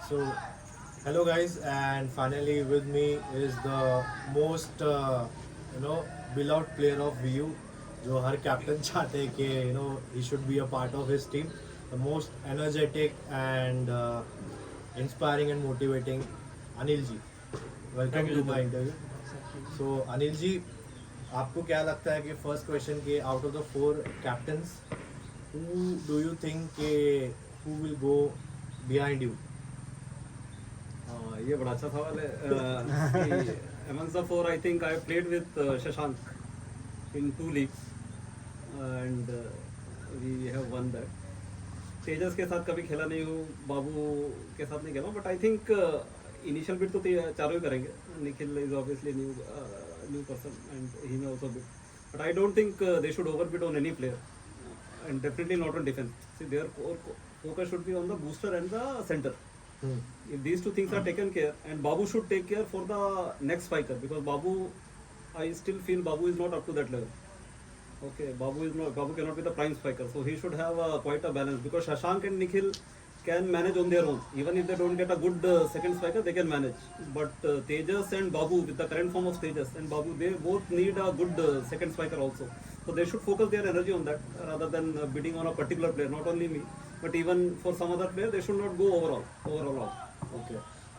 So, hello guys, and finally with me is the most beloved player of VU, जो हर captain चाहते हैं कि he should be a part of his team. The most energetic and inspiring and motivating Anil ji. Welcome to my interview. So Anil ji, आपको क्या लगता है कि first question के out of the four captains who do you think के who will go behind you? ये बड़ा अच्छा सवाल है amongst the four I think I played with Shashank in 2 leagues and we have won that. तेजस के साथ कभी खेला नहीं हूँ, बाबू के साथ नहीं खेला, but I think initial bit तो चारों ही करेंगे. Nikhil is obviously new person and he may also bit, but I don't think they should over bit on any player and definitely not on defense. See, their core focus should be on the booster and the center. If these two things are taken care, and Babu should take care for the next spiker, because Babu, I still feel Babu is not up to that level. Okay, Babu cannot be the prime spiker, so he should have quite a balance, because Shashank and Nikhil can manage on their own. Even if they don't get a good second spiker, they can manage. But Tejas and Babu, with the current form of Tejas and Babu, they both need a good second spiker also. So they should focus their energy on that rather than bidding on a particular player. Not only me, but even for some other player, they should not go overall. Okay.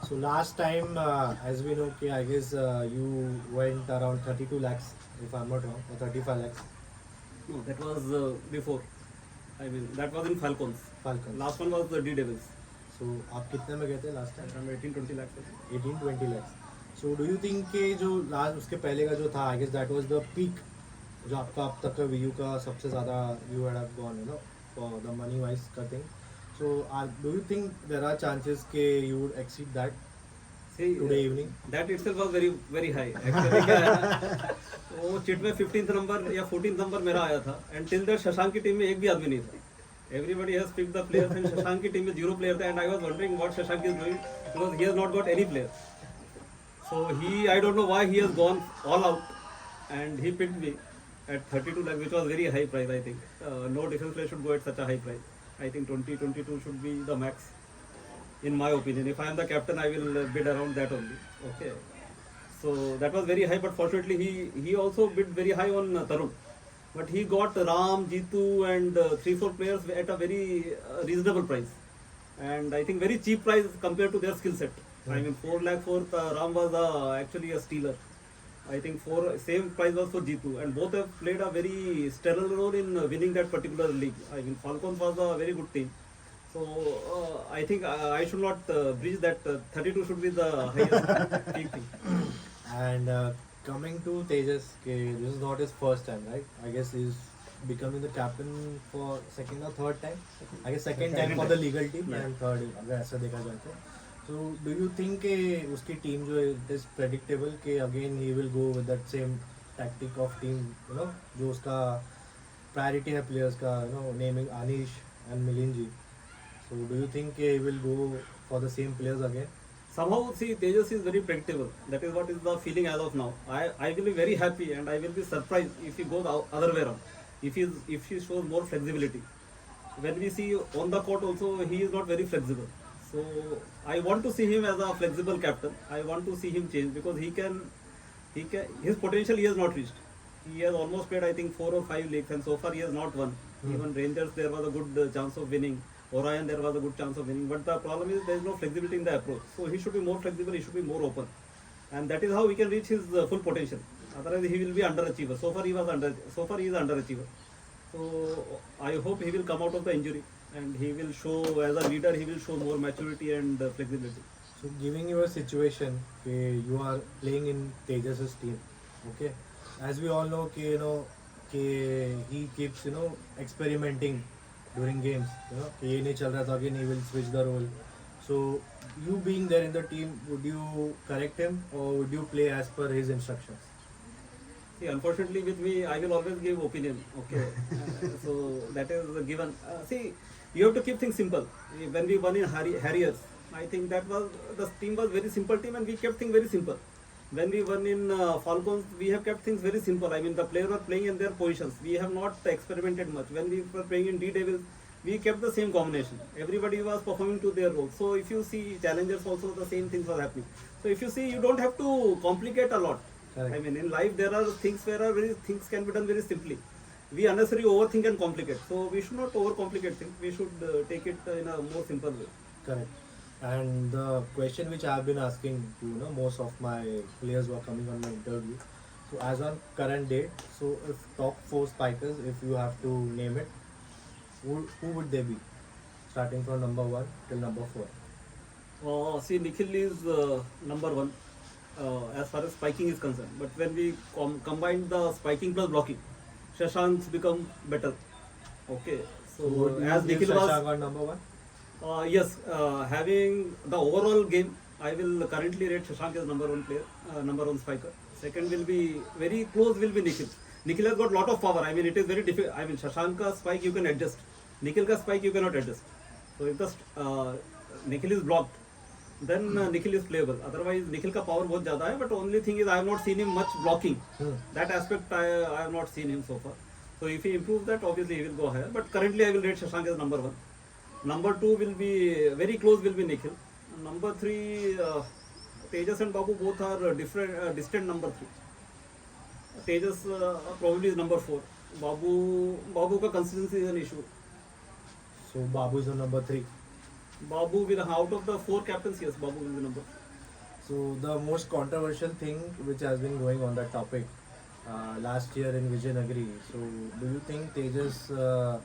So last time, as we know, I guess you went around 32 lakhs, if I'm not wrong, or 35 lakhs. No, that was before. I mean, that was in Falcons. Last one was the D Devils. So आप कितने में गए थे last time? Around 18-20 lakhs. 18-20 lakhs. So do you think कि जो last उसके पहले का जो था, I guess that was the peak, जो आपका अब तक का VU का सबसे ज़्यादा you had have gone, for the money wise का thing. So do you think there are chances कि you would exceed that? See, today evening? That itself was very very high. Actually, वो chit में 15th number या 14th number मेरा आया था, and till that Shashank की team में एक भी आदमी नहीं था. Everybody has picked the players, and Shashank की टीम में 0 player थे, and I was wondering what Shashank is doing, because he has not got any player. So I don't know why he has gone all out, and he picked me at 32 lakh, which was very high price. I think no defense player should go at such a high price. I think 20-22 should be the max, in my opinion. If I am the captain, I will bid around that only. Okay. So that was very high, but fortunately he also bid very high on Tarun. But he got Ram, Jitu and 3-4 players at a very reasonable price. And I think very cheap price compared to their skill set. I mean 4 lakh for Ram was actually a stealer. I think same price was for Jitu, and both have played a very stellar role in winning that particular league. I mean Falcons was a very good team. So I think I should not breach that. 32 should be the highest peak thing. And coming to Tejas, this is not his first time, right? I guess he's becoming the captain for second or third time. I guess second time for the legal team, and third अगर ऐसा देखा जाए तो. So do you think कि उसकी team जो it is predictable कि again he will go with that same tactic of team, जो उसका priority है players का, naming Anish and Milinji. So do you think he will go for the same players again? Somehow, see, Tejas is very predictable. That is what is the feeling as of now. I will be very happy, and I will be surprised if he goes other way around. If he shows more flexibility. When we see on the court also, he is not very flexible. So I want to see him as a flexible captain. I want to see him change, because he can his potential he has not reached. He has almost played I think 4 or 5 leagues, and so far he has not won. Even Rangers there was a good chance of winning. Orion there was a good chance of winning, but the problem is there is no flexibility in the approach. So he should be more flexible, he should be more open, and that is how we can reach his full potential. Otherwise he will be underachiever. So far he is underachiever. So I hope he will come out of the injury, and he will show as a leader, he will show more maturity and flexibility. So giving you a situation, you are playing in Tejas' team, okay? As we all know, he keeps experimenting during games. ये नहीं चल रहा था, again he will switch the role. So you being there in the team, would you correct him or would you play as per his instructions? See, unfortunately with me, I will always give opinion. Okay, so that is given. See, you have to keep things simple. When we won in Harriers, I think that was the team was very simple team, and we kept things very simple. When we won in Falcons, we have kept things very simple. I mean, the players were playing in their positions. We have not experimented much. When we were playing in D Devils, we kept the same combination. Everybody was performing to their role. So if you see challengers also the same things were happening. So if you see, you don't have to complicate a lot. Correct. I mean, in life there are things where are very things can be done very simply. We unnecessarily overthink and complicate. So we should not overcomplicate things. We should take it in a more simple way. Correct. And the question which I have been asking to most of my players who are coming on my interview. So as on current date, so if top four spikers, if you have to name it, who would they be? Starting from number one till number four. See, Nikhil is number one as far as spiking is concerned. But when we combine the spiking plus blocking, Shashank's become better. Okay, So would so you as give Nikhil was, Shashank on number one? yes, having the overall game, I will currently rate Shashank as number one player, number one spiker. Second will be very close. Will be Nikhil. Nikhil has got lot of power. I mean, it is very difficult. I mean, Shashank ka spike you can adjust. Nikhil ka spike you cannot adjust. So if the Nikhil is blocked, then Nikhil is playable. Otherwise, Nikhil ka power बहुत ज़्यादा है. But only thing is, I have not seen him much blocking. That aspect I have not seen him so far. So if he improves that, obviously he will go higher. But currently, I will rate Shashank as number one. Number two will be very close. Will be Nikhil. Number three, Tejas and Babu both are distant number three. Tejas probably is number four. Babu ka consistency is an issue. So Babu is on number three. Babu will out of the four captains, yes, Babu will be number. So the most controversial thing which has been going on that topic last year in Vijayanagari. So do you think Tejas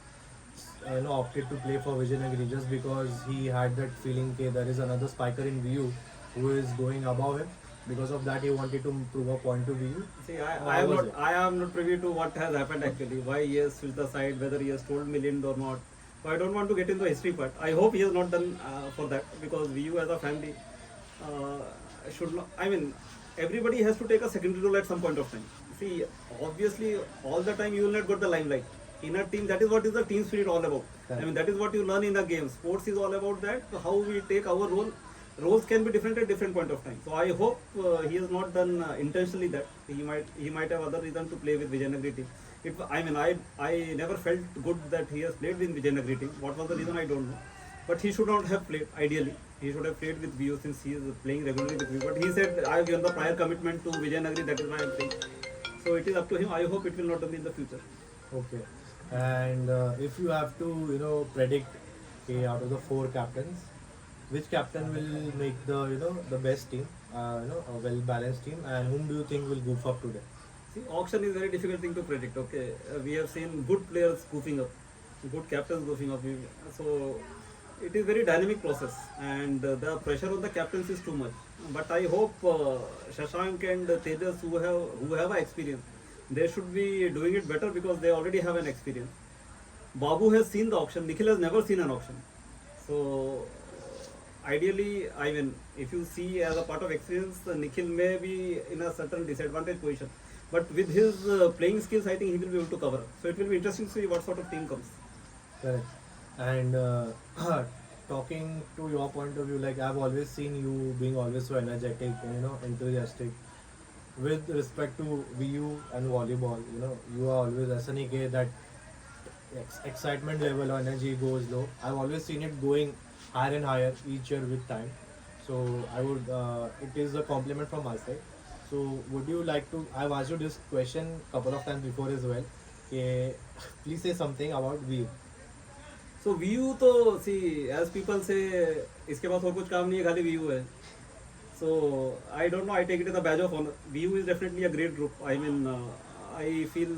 opted to play for Vijayanagari just because he had that feeling that there is another spiker in VU who is going above him? Because of that, he wanted to prove a point to VU. See, I am not privy to what has happened actually. Why he has switched the side, whether he has told Milind or not. So I don't want to get into the history part. I hope he has not done for that, because VU as a family should not. I mean, everybody has to take a secondary role at some point of time. See, obviously, all the time you will not get the limelight. In a team, that is what is the team spirit all about. Correct. I mean, that is what you learn in the game. Sports is all about that. How we take our role. Roles can be different at different point of time. So I hope he has not done intentionally that. He might have other reason to play with Vijayanagari team. I never felt good that he has played with Vijayanagari team. What was the reason, I don't know. But he should not have played. Ideally, he should have played with VU since he is playing regularly with VU. But he said, I have given the prior commitment to Vijayanagari. That is why I am playing. So it is up to him. I hope it will not be in the future. Okay. And if you have to predict out of the four captains, which captain will make the best team, a well balanced team, and whom do you think will goof up today? See, auction is a very difficult thing to predict. Okay, we have seen good players goofing up, good captains goofing up. So it is very dynamic process, and the pressure on the captains is too much. But I hope Shashank and Tejas, who have experience, they should be doing it better because they already have an experience. Babu has seen the auction. Nikhil has never seen an auction. So ideally, I mean, if you see as a part of experience, Nikhil may be in a certain disadvantaged position. But with his playing skills, I think he will be able to cover up. So it will be interesting to see what sort of team comes. Correct. And talking to your point of view, like I've always seen you being always so energetic and enthusiastic. With respect to VU and volleyball, you are always SNK that excitement level or energy goes low. I've always seen it going higher and higher each year with time. So I would, it is a compliment from my side. So would you like to? I've asked you this question couple of times before as well. Okay, please say something about VU. So VU तो see, as people say, इसके पास और कुछ काम नहीं है, खाली VU है. So I don't know. I take it as a badge of honor. VU is definitely a great group. I mean, I feel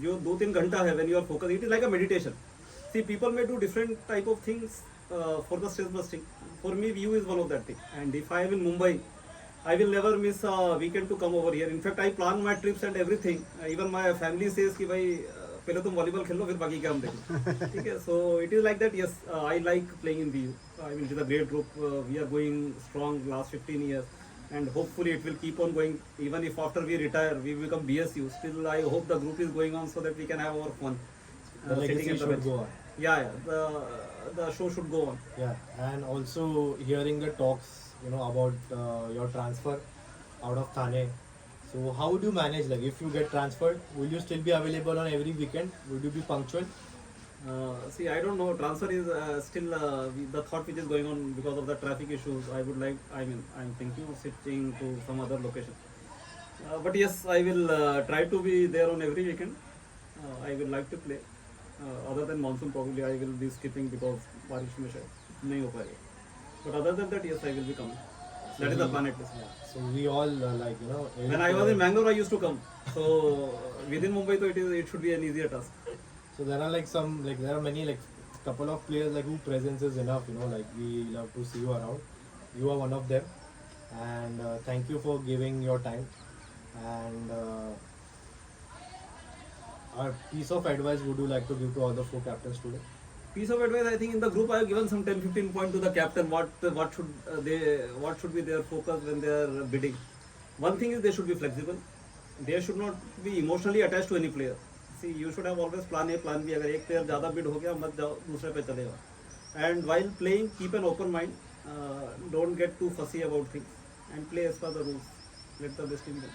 जो 2-3 घंटा है when you are focused, it is like a meditation. See, people may do different type of things for the stress busting. For me, VU is one of that thing. And if I am in Mumbai, I will never miss a weekend to come over here. In fact, I plan my trips and everything. Even my family says कि भाई पहले तुम volleyball खेल लो फिर बाकी क्या हम देखें. ठीक है. So it is like that. Yes, I like playing in VU. I mean, it is a great group. We are going strong last 15 years. And hopefully it will keep on going. Even if after we retire, we become BSU. Still, I hope the group is going on so that we can have our fun. The legacy should go on. Yeah. The show should go on. Yeah, and also hearing the talks, about your transfer out of Thane. So how would you manage? Like, if you get transferred, will you still be available on every weekend? Would you be punctual? See, I don't know. Transfer is still the thought which is going on because of the traffic issues. I would like. I mean, I'm thinking of shifting to some other location. But yes, I will try to be there on every weekend. I will like to play. Other than monsoon, probably I will be skipping because बारिश में शायद नहीं हो पाएगा. But other than that, yes, I will be coming. That is the plan at least. Yeah. So we all like When I was in Bangalore, I used to come. So within Mumbai, so it should be an easier task. So there are like some like there are many like couple of players like who presence is enough. Like we love to see you around. You are one of them, and thank you for giving your time. And our piece of advice would you like to give to all the 4 captains today? Piece of advice, I think in the group I have given some 10-15 points to the captain. What should be their focus when they are bidding. One thing is they should be flexible. They should not be emotionally attached to any player. See, you should have always plan A, plan B. अगर एक player ज़्यादा bid हो गया मत जाओ दूसरे पे चलेगा. And while playing, keep an open mind. Don't get too fussy about things and play as per the rules. Let the best team win.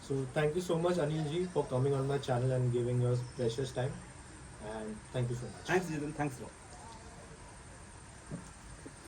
So thank you so much Anil ji for coming on my channel and giving your precious time. And thank you so much. Thanks, Jitin. Thanks a lot.